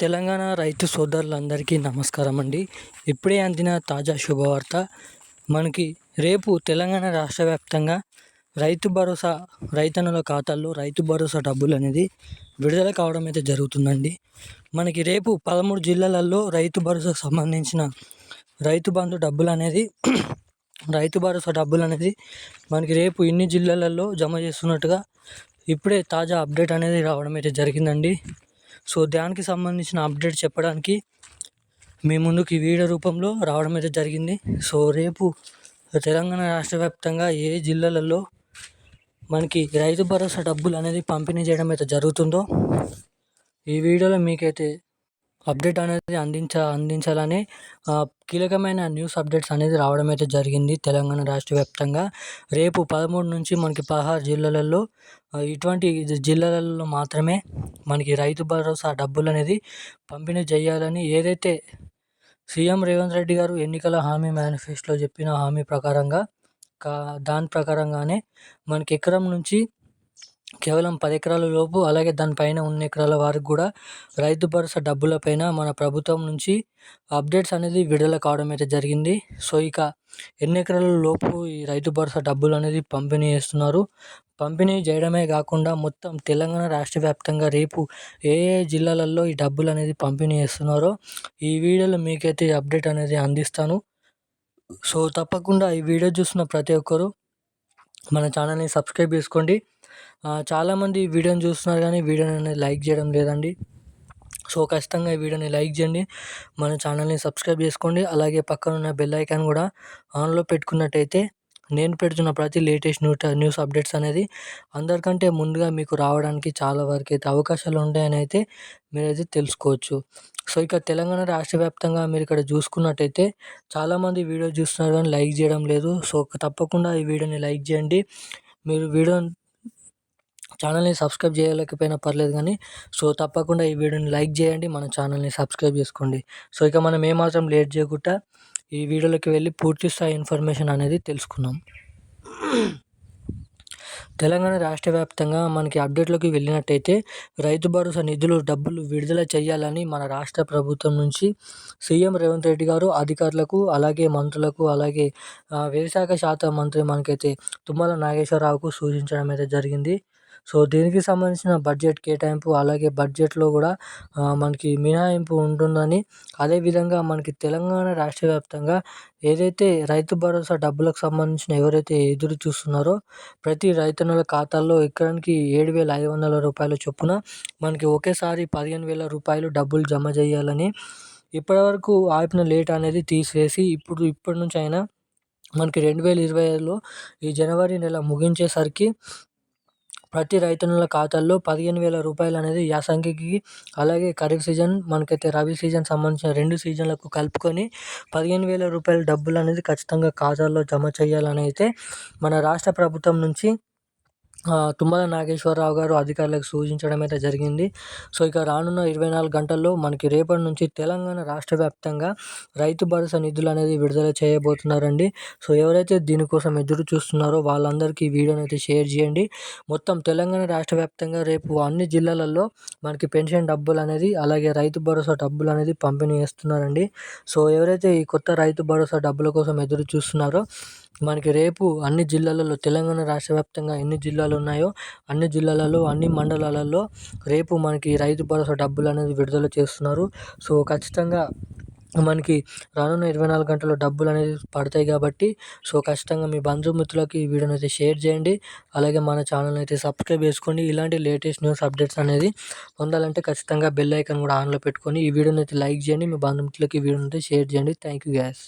తెలంగాణ రైతు సోదరులందరికీ నమస్కారం అండి. ఇప్పుడే అందిన తాజా శుభవార్త. మనకి రేపు తెలంగాణ రాష్ట్ర వ్యాప్తంగా రైతు భరోసా రైతన్నుల ఖాతాల్లో రైతు భరోసా డబ్బులు అనేది విడుదల కావడం అయితే జరుగుతుందండి. మనకి రేపు 13 జిల్లాలలో రైతు భరోసాకు సంబంధించిన రైతు బంధు డబ్బులు అనేది రైతు భరోసా డబ్బులు అనేది మనకి రేపు ఇన్ని జిల్లాలలో జమ చేస్తున్నట్టుగా ఇప్పుడే తాజా అప్డేట్ అనేది రావడం అయితే జరిగిందండి. సో దానికి సంబంధించిన అప్డేట్ చెప్పడానికి మీ ముందుకు ఈ వీడియో రూపంలో రావడం అయితే జరిగింది. సో రేపు తెలంగాణ రాష్ట్ర వ్యాప్తంగా ఏ జిల్లాలలో మనకి రైతు భరోసా డబ్బులు అనేది పంపిణీ చేయడం అయితే జరుగుతుందో ఈ వీడియోలో మీకైతే అప్డేట్ అనేది అందించాలని కీలకమైన న్యూస్ అప్డేట్స్ అనేది రావడం అయితే జరిగింది. తెలంగాణ రాష్ట్ర వ్యాప్తంగా రేపు 13 నుంచి మనకి 16 జిల్లాలలో ఇటువంటి జిల్లాలలో మాత్రమే మనకి రైతు భరోసా డబ్బులు అనేది పంపిణీ చేయాలని ఏదైతే సీఎం రేవంత్ రెడ్డి గారు ఎన్నికల హామీ మేనిఫెస్టోలో చెప్పిన హామీ ప్రకారంగా దాని ప్రకారంగానే మనకి ఎకరం నుంచి కేవలం 10 ఎకరాల లోపు అలాగే దానిపైన ఉన్న ఎకరాల వారికి కూడా రైతు భరోసా డబ్బులపైన మన ప్రభుత్వం నుంచి అప్డేట్స్ అనేది విడుదల కావడం అయితే జరిగింది. సో ఇక ఎన్ని ఎకరాల లోపు ఈ రైతు భరోసా డబ్బులు అనేది పంపిణీ చేస్తున్నారు. పంపిణీ చేయడమే కాకుండా మొత్తం తెలంగాణ రాష్ట్ర వ్యాప్తంగా రేపు ఏ ఏ జిల్లాలలో ఈ డబ్బులు అనేది పంపిణీ చేస్తున్నారో ఈ వీడియోలో మీకైతే అప్డేట్ అనేది అందిస్తాను. సో తప్పకుండా ఈ వీడియో చూస్తున్న ప్రతి ఒక్కరు మన ఛానల్ని సబ్స్క్రైబ్ చేసుకోండి. చాలామంది ఈ వీడియోని చూస్తున్నారు కానీ వీడియోని అనేది లైక్ చేయడం లేదండి. సో ఖచ్చితంగా ఈ వీడియోని లైక్ చేయండి, మన ఛానల్ని సబ్స్క్రైబ్ చేసుకోండి. అలాగే పక్కన ఉన్న బెల్ ఐకాన్ కూడా ఆన్లో పెట్టుకున్నట్టయితే నేను పెడుతున్న ప్రతి లేటెస్ట్ న్యూస్ అప్డేట్స్ అనేది అందరికంటే ముందుగా మీకు రావడానికి చాలా వరకు అయితే అవకాశాలు ఉంటాయని అయితే మీరైతే తెలుసుకోవచ్చు. సో ఇక తెలంగాణ రాష్ట్ర వ్యాప్తంగా మీరు ఇక్కడ చూసుకున్నట్టయితే చాలామంది వీడియో చూస్తున్నారు కానీ లైక్ చేయడం లేదు. సో తప్పకుండా ఈ వీడియోని లైక్ చేయండి. మీరు ఛానల్ని సబ్స్క్రైబ్ చేయలేకపోయినా పర్లేదు కానీ సో తప్పకుండా ఈ వీడియోని లైక్ చేయండి, మన ఛానల్ని సబ్స్క్రైబ్ చేసుకోండి. సో ఇక మనం ఏమాత్రం లేట్ చేయకుండా ఈ వీడియోలోకి వెళ్ళి పూర్తి స్థాయి ఇన్ఫర్మేషన్ అనేది తెలుసుకుందాం. తెలంగాణ రాష్ట్ర వ్యాప్తంగా మనకి అప్డేట్లోకి వెళ్ళినట్టయితే రైతు భరోసా డబ్బులు విడుదల చేయాలని మన రాష్ట్ర ప్రభుత్వం నుంచి సీఎం రేవంత్ రెడ్డి గారు అధికారులకు అలాగే మంత్రులకు అలాగే వ్యవసాయ శాఖ మంత్రి మనకైతే తుమ్మల నాగేశ్వరరావుకు సూచించడం అయితే జరిగింది. సో దీనికి సంబంధించిన బడ్జెట్ కేటాయింపు అలాగే బడ్జెట్లో కూడా మనకి మినహాయింపు ఉంటుందని, అదేవిధంగా మనకి తెలంగాణ రాష్ట్ర వ్యాప్తంగా ఏదైతే రైతు భరోసా డబ్బులకు సంబంధించిన ఎవరైతే ఎదురు చూస్తున్నారో ప్రతి రైతన్నుల ఖాతాల్లో ఎకరానికి 7,500 రూపాయల చొప్పున మనకి ఒకేసారి 15,000 రూపాయలు డబ్బులు జమ చేయాలని ఇప్పటివరకు ఆపిన లేట్ అనేది తీసివేసి ఇప్పటి నుంచి అయినా మనకి 2025లో ఈ జనవరి నెల ముగించేసరికి ప్రతి రైతన్నుల ఖాతాల్లో 15,000 రూపాయలు అనేది యాసంగికి అలాగే ఖరీఫ్ సీజన్ మనకైతే రబీ సీజన్ సంబంధించిన 2 సీజన్లకు కలుపుకొని 15,000 రూపాయల డబ్బులు అనేది ఖచ్చితంగా ఖాతాల్లో జమ చేయాలని అయితే మన రాష్ట్ర ప్రభుత్వం నుంచి తుమ్మల నాగేశ్వరరావు గారు అధికారులకు సూచించడం అయితే జరిగింది. సో ఇక రానున్న 24 గంటల్లో మనకి రేపటి నుంచి తెలంగాణ రాష్ట్ర వ్యాప్తంగా రైతు భరోసా నిధులు అనేది విడుదల చేయబోతున్నారండి. సో ఎవరైతే దీనికోసం ఎదురు చూస్తున్నారో వాళ్ళందరికీ ఈ వీడియోని అయితే షేర్ చేయండి. మొత్తం తెలంగాణ రాష్ట్ర వ్యాప్తంగా రేపు అన్ని జిల్లాలలో మనకి పెన్షన్ డబ్బులు అనేది అలాగే రైతు భరోసా డబ్బులు అనేది పంపిణీ చేస్తున్నారండి. సో ఎవరైతే ఈ కొత్త రైతు భరోసా డబ్బుల కోసం ఎదురు చూస్తున్నారో మనకి రేపు అన్ని జిల్లాలలో తెలంగాణ రాష్ట్ర వ్యాప్తంగా ఎన్ని జిల్లాలు ఉన్నాయో అన్ని జిల్లాలలో అన్ని మండలాలలో రేపు మనకి రైతు భరోసా డబ్బులు అనేది విడుదల చేస్తున్నారు. సో ఖచ్చితంగా మనకి రానున్న 24 గంటల్లో డబ్బులు అనేది పడతాయి కాబట్టి సో ఖచ్చితంగా మీ బంధుమిత్రులకి ఈ వీడియోని అయితే షేర్ చేయండి. అలాగే మన ఛానల్ని అయితే సబ్స్క్రైబ్ చేసుకోండి. ఇలాంటి లేటెస్ట్ న్యూస్ అప్డేట్స్ అనేది పొందాలంటే ఖచ్చితంగా బెల్ ఐకాన్ కూడా ఆన్లో పెట్టుకొని ఈ వీడియోని అయితే లైక్ చేయండి, మీ బంధుమిత్రులకి ఈ వీడియోని అయితే షేర్ చేయండి. Thank you guys.